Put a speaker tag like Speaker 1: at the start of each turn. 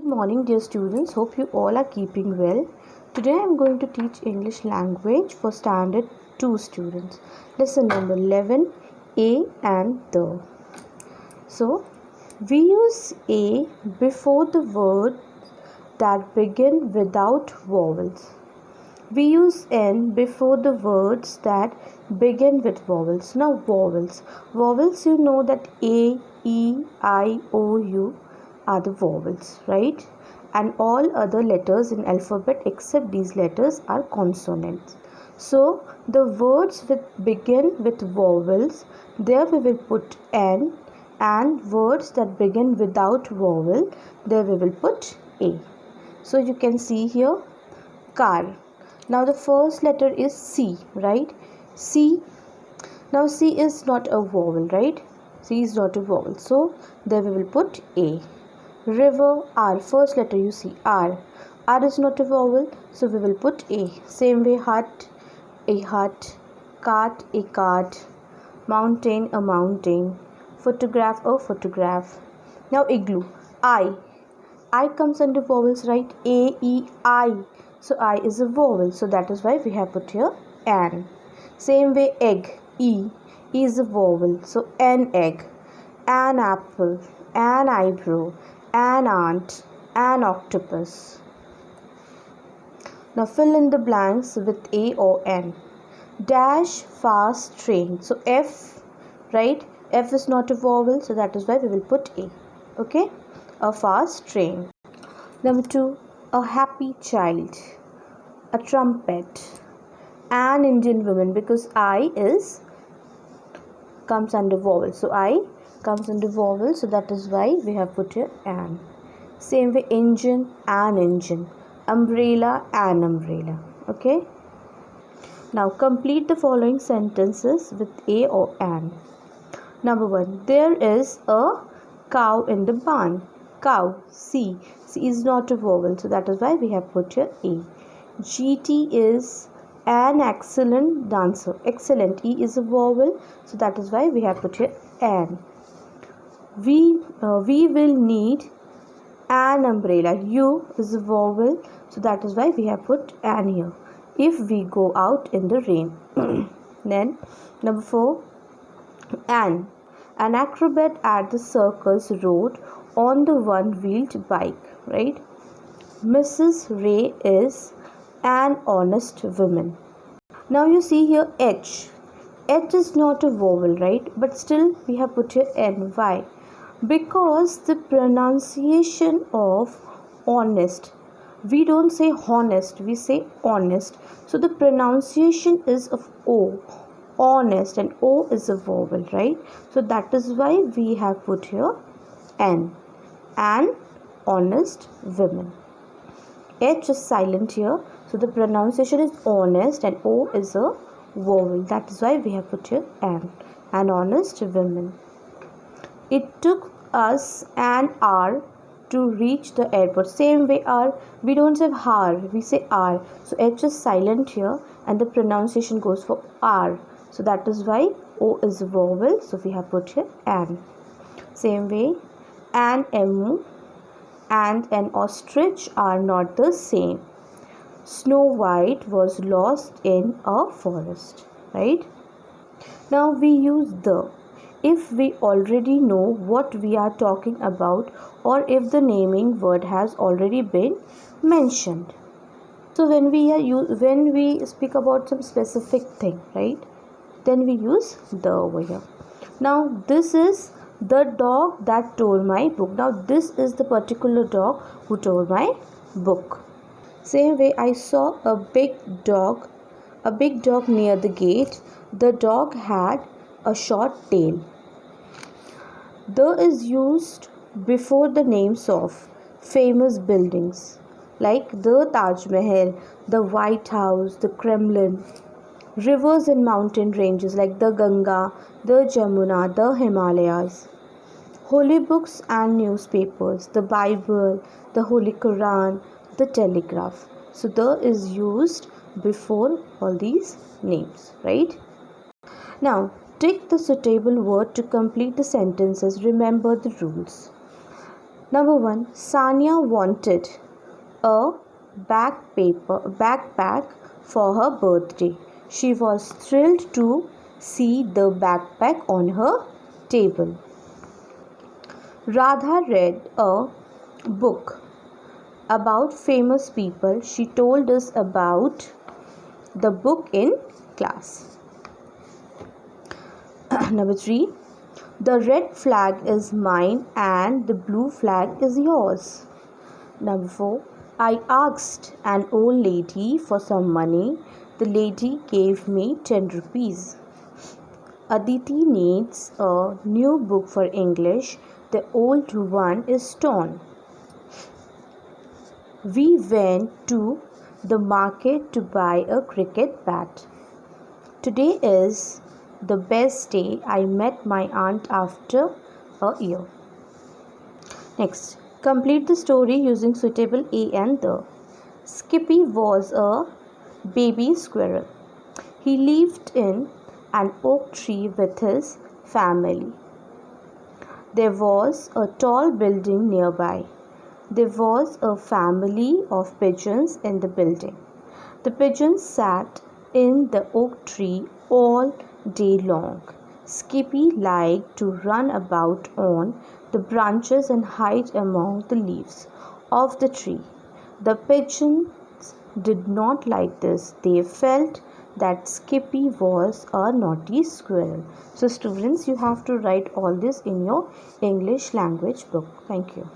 Speaker 1: morning, dear students. Hope you all are keeping well. Today I am going to teach English language for standard 2 students. Lesson number 11, A and the. So, we use A before the word that begin without vowels. We use N before the words that begin with vowels. Now, vowels. Vowels, you know that A, E, I, O, U are the vowels, right? And all other letters in alphabet except these letters are consonants. So, the words begin with vowels, there we will put N, and words that begin without vowel, there we will put A. So, you can see here, car. Now the first letter is C, right? C. Now C is not a vowel, right? C is not a vowel. So there we will put A. River, R. First letter you see, R. R is not a vowel, so we will put A. Same way, hut, a hut. Cart, a cart. Mountain, a mountain. Photograph, a photograph. Now igloo, I. I comes under vowels, right? A, E, I. So I is a vowel, so that is why we have put here an. Same way, egg, E. E is a vowel, so an egg. An apple, an eyebrow, an ant, an octopus. Now fill in the blanks with A or N. Dash, fast train. So F, right? F is not a vowel, so that is why we will put A. Okay? A fast train. Number 2. A happy child, a trumpet, an Indian woman, because I comes under vowel. So I comes under vowel, so that is why we have put here an. Same way, engine, an engine, umbrella, an umbrella. Okay. Now complete the following sentences with A or an. Number 1. There is a cow in the barn. Cow, C. C is not a vowel, so that is why we have put here A. GT is an excellent dancer. Excellent, E is a vowel, so that is why we have put here an. We will need an umbrella. U is a vowel, so that is why we have put an here. If we go out in the rain. Then number 4, an acrobat at the circus rode on the one-wheeled bike, right? Mrs. Ray is an honest woman. Now you see here H. H is not a vowel, right? But still we have put here N. Why? Because the pronunciation of honest, we don't say honest, we say honest. So the pronunciation is of O. Honest, and O is a vowel, right? So that is why we have put here N. An honest woman. H is silent here, so the pronunciation is honest and O is a vowel. That is why we have put here an honest woman. It took us an hour to reach the airport. Same way, R, we don't say har, we say R. So H is silent here and the pronunciation goes for R. So that is why O is a vowel, so we have put here an. Same way, an emu and an ostrich are not the same. Snow White was lost in a forest, right? Now we use the if we already know what we are talking about or if the naming word has already been mentioned. So when we speak about some specific thing, right, then we use the over here. Now this is the dog that tore my book. Now this is the particular dog who tore my book. Same way, I saw a big dog near the gate. The dog had a short tail. The is used before the names of famous buildings like the Taj Mahal, the White House, the Kremlin. Rivers and mountain ranges like the Ganga, the Jamuna, the Himalayas. Holy books and newspapers, the Bible, the Holy Quran, the telegraph. So the is used before all these names, right? Now take the suitable word to complete the sentences. Remember the rules. Number 1. Sania wanted a backpack for her birthday. She was thrilled to see the backpack on her table. Radha read a book about famous people. She told us about the book in class. Number 3. The red flag is mine and the blue flag is yours. Number 4. I asked an old lady for some money. The lady gave me 10 rupees. Aditi needs a new book for English. The old one is torn. We went to the market to buy a cricket bat. Today is the best day. I met my aunt after a year. Next, complete the story using suitable A and the. Skippy was a baby squirrel. He lived in an oak tree with his family. There was a tall building nearby. There was a family of pigeons in the building. The pigeons sat in the oak tree all day long. Skippy liked to run about on the branches and hide among the leaves of the tree. The pigeons did not like this. They felt that Skippy was a naughty squirrel. So students, you have to write all this in your English language book. Thank you.